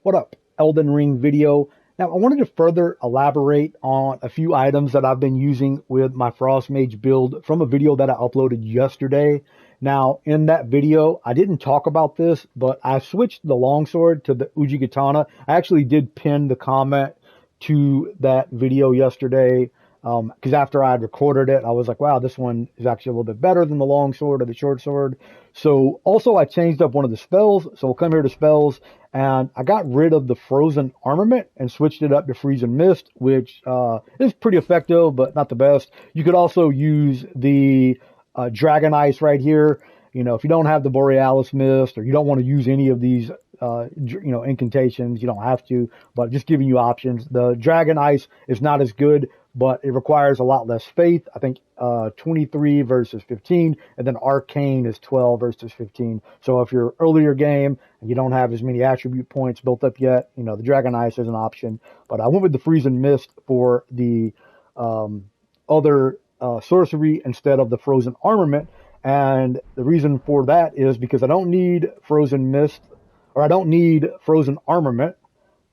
What up? Elden Ring video. Now, I wanted to further elaborate on a few items that I've been using with my Frost Mage build from a video that I uploaded yesterday. Now, in that video, I didn't talk about this, but I switched the longsword to the Ujigatana. I actually did pin the comment to that video yesterday, because after I had recorded it, I was like, wow, this one is actually a little bit better than the longsword or the short sword. So also I changed up one of the spells. So we'll come here to spells, and I got rid of the frozen armament and switched it up to freeze and mist, which is pretty effective, but not the best. You could also use the Dragon Ice right here. You know, if you don't have the Borealis Mist, or you don't want to use any of these incantations, you don't have to, but just giving you options. The Dragon Ice is not as good, but it requires a lot less faith. I think 23 versus 15, and then Arcane is 12 versus 15. So if you're earlier game and you don't have as many attribute points built up yet, you know, the Dragon Ice is an option. But I went with the Freeze and Mist for the other sorcery instead of the Frozen Armament. And the reason for that is because I don't need Frozen Mist, or I don't need Frozen Armament,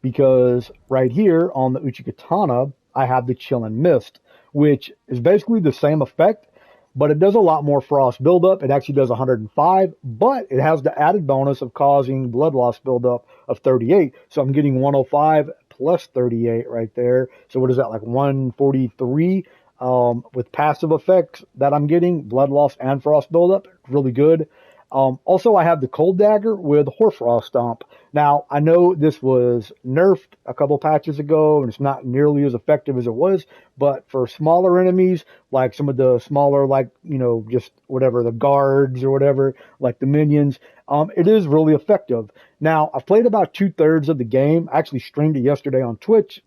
because right here on the Uchigatana, I have the Chillin' Mist, which is basically the same effect, but it does a lot more frost buildup. It actually does 105, but it has the added bonus of causing blood loss buildup of 38. So I'm getting 105 plus 38 right there. So what is that, like 143? With passive effects that I'm getting, blood loss and frost buildup, really good. Also, I have the Cold Dagger with Hoarfrost Stomp. Now, I know this was nerfed a couple patches ago, and it's not nearly as effective as it was, but for smaller enemies, like some of the smaller, like, you know, just whatever, the guards or whatever, like the minions, it is really effective. Now, I've played about 2/3 of the game. I actually streamed it yesterday on Twitch.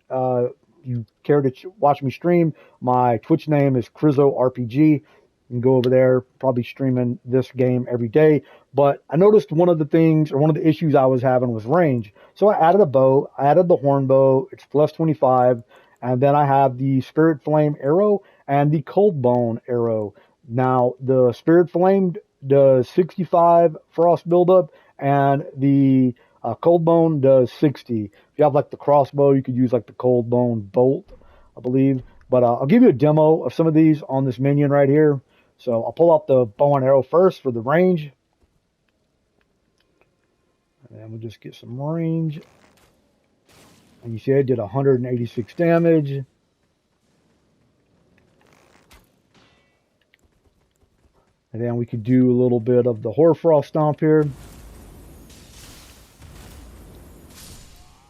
You care to watch me stream, my Twitch name is Krizo RPG. You can go over there, probably streaming this game every day. But I noticed one of the things, or one of the issues I was having, was range. So I added a bow, I added the horn bow, it's plus 25, and then I have the Spirit Flame arrow and the Cold Bone arrow. Now, the Spirit Flame does 65 frost buildup, and the Cold Bone does 60. If you have like the crossbow, you could use like the Cold Bone bolt, I believe. But I'll give you a demo of some of these on this minion right here. So I'll pull out the bow and arrow first for the range. And then we'll just get some range. And you see I did 186 damage. And then we could do a little bit of the Hoarfrost Stomp here.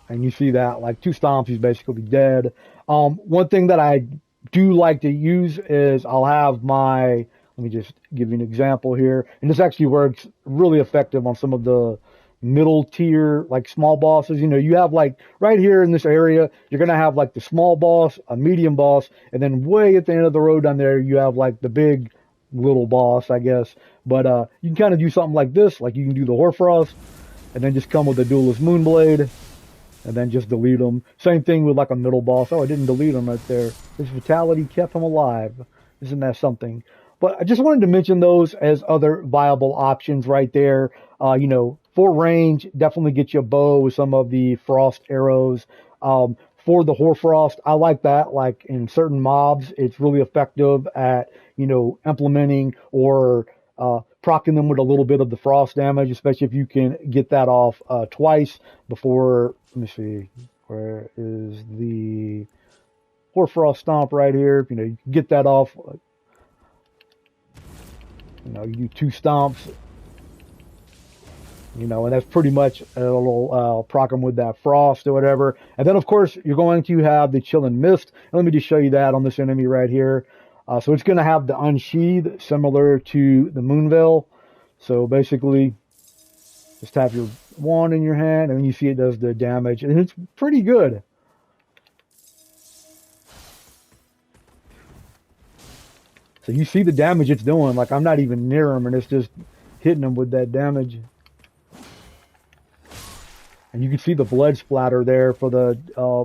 And you see that, like 2 stomps, he's basically dead. One thing that I do like to use is I'll have my, let me just give you an example here. And this actually works really effective on some of the middle tier, like small bosses. You know, you have like right here in this area, you're going to have like the small boss, a medium boss, and then way at the end of the road down there, you have like the big little boss, I guess. But you can kind of do something like this, like you can do the Hoarfrost, and then just come with the Duelist Moonblade, and then just delete them. Same thing with like a middle boss. Oh, I didn't delete him right there. His vitality kept him alive. Isn't that something? But I just wanted to mention those as other viable options right there. You know, for range, definitely get you a bow with some of the frost arrows. For the Hoarfrost, I like that. Like in certain mobs, it's really effective at, you know, implementing or proccing them with a little bit of the frost damage, especially if you can get that off twice before. Let me see, where is the Hoarfrost Stomp right here? You know, you can get that off. You know, you do 2 stomps. You know, and that's pretty much a little proc them with that frost or whatever. And then, of course, you're going to have the Chillin' Mist. And let me just show you that on this enemy right here. So it's going to have the Unsheath, similar to the Moonveil. So basically, just have your wand in your hand, and then you see it does the damage. And it's pretty good. So you see the damage it's doing. Like, I'm not even near him, and it's just hitting him with that damage. And you can see the blood splatter there for the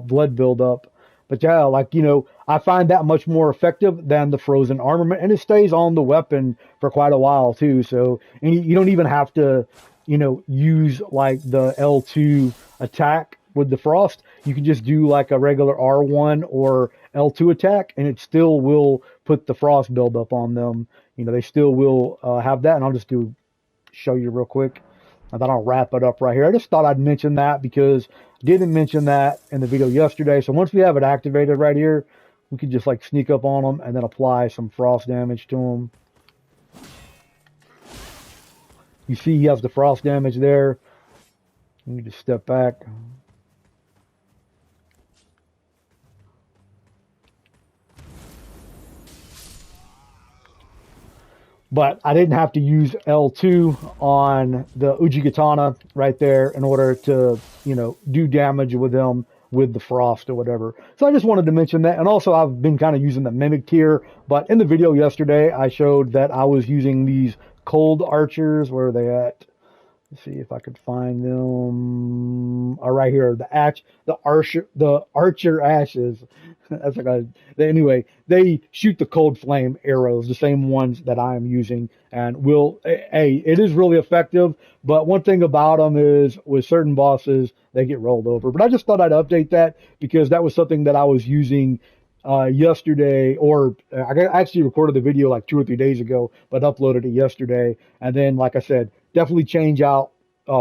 blood buildup. But yeah, like, you know, I find that much more effective than the frozen armament. And it stays on the weapon for quite a while, too. So and you don't even have to, you know, use, like, the L2 attack with the Frost, you can just do like a regular R1 or L2 attack, and it still will put the Frost buildup on them. You know, they still will have that, and I'll just show you real quick. And then I'll wrap it up right here. I just thought I'd mention that because I didn't mention that in the video yesterday. So once we have it activated right here, we can just like sneak up on them and then apply some frost damage to them. You see he has the frost damage there. Let me just step back. But I didn't have to use L2 on the Ujigatana right there in order to, you know, do damage with them with the frost or whatever. So I just wanted to mention that. And also I've been kind of using the Mimic tier, but in the video yesterday, I showed that I was using these cold archers. Where are they at? Let's see if I could find them. Oh, right here, the archer ashes. That's like anyway, they shoot the cold flame arrows, the same ones that I am using, and it is really effective. But one thing about them is with certain bosses, they get rolled over. But I just thought I'd update that because that was something that I was using yesterday, or I actually recorded the video like 2 or 3 days ago, but uploaded it yesterday. And then, like I said, definitely change out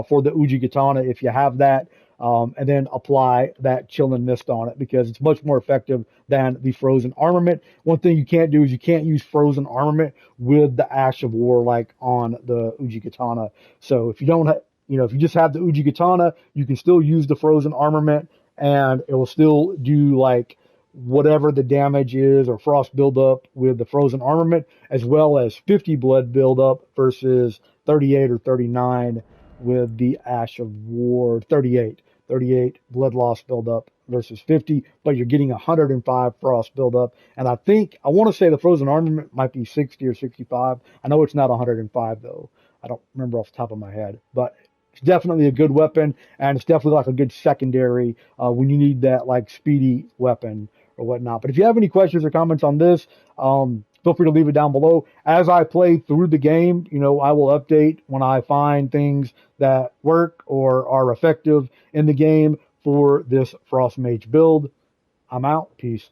for the Ujigatana if you have that, and then apply that Chill and Mist on it because it's much more effective than the Frozen Armament. One thing you can't do is you can't use Frozen Armament with the Ash of War like on the Ujigatana. So if you don't, if you just have the Ujigatana, you can still use the Frozen Armament, and it will still do like whatever the damage is or frost buildup with the Frozen Armament, as well as 50 blood buildup versus 38 or 39 with the Ash of War. 38 blood loss buildup versus 50, but you're getting 105 frost buildup. And I want to say the Frozen Armament might be 60 or 65. I know it's not 105 though. I don't remember off the top of my head, but it's definitely a good weapon, and it's definitely like a good secondary when you need that like speedy weapon or whatnot. But if you have any questions or comments on this, feel free to leave it down below. As I play through the game, I will update when I find things that work or are effective in the game for this Frost Mage build. I'm out. Peace.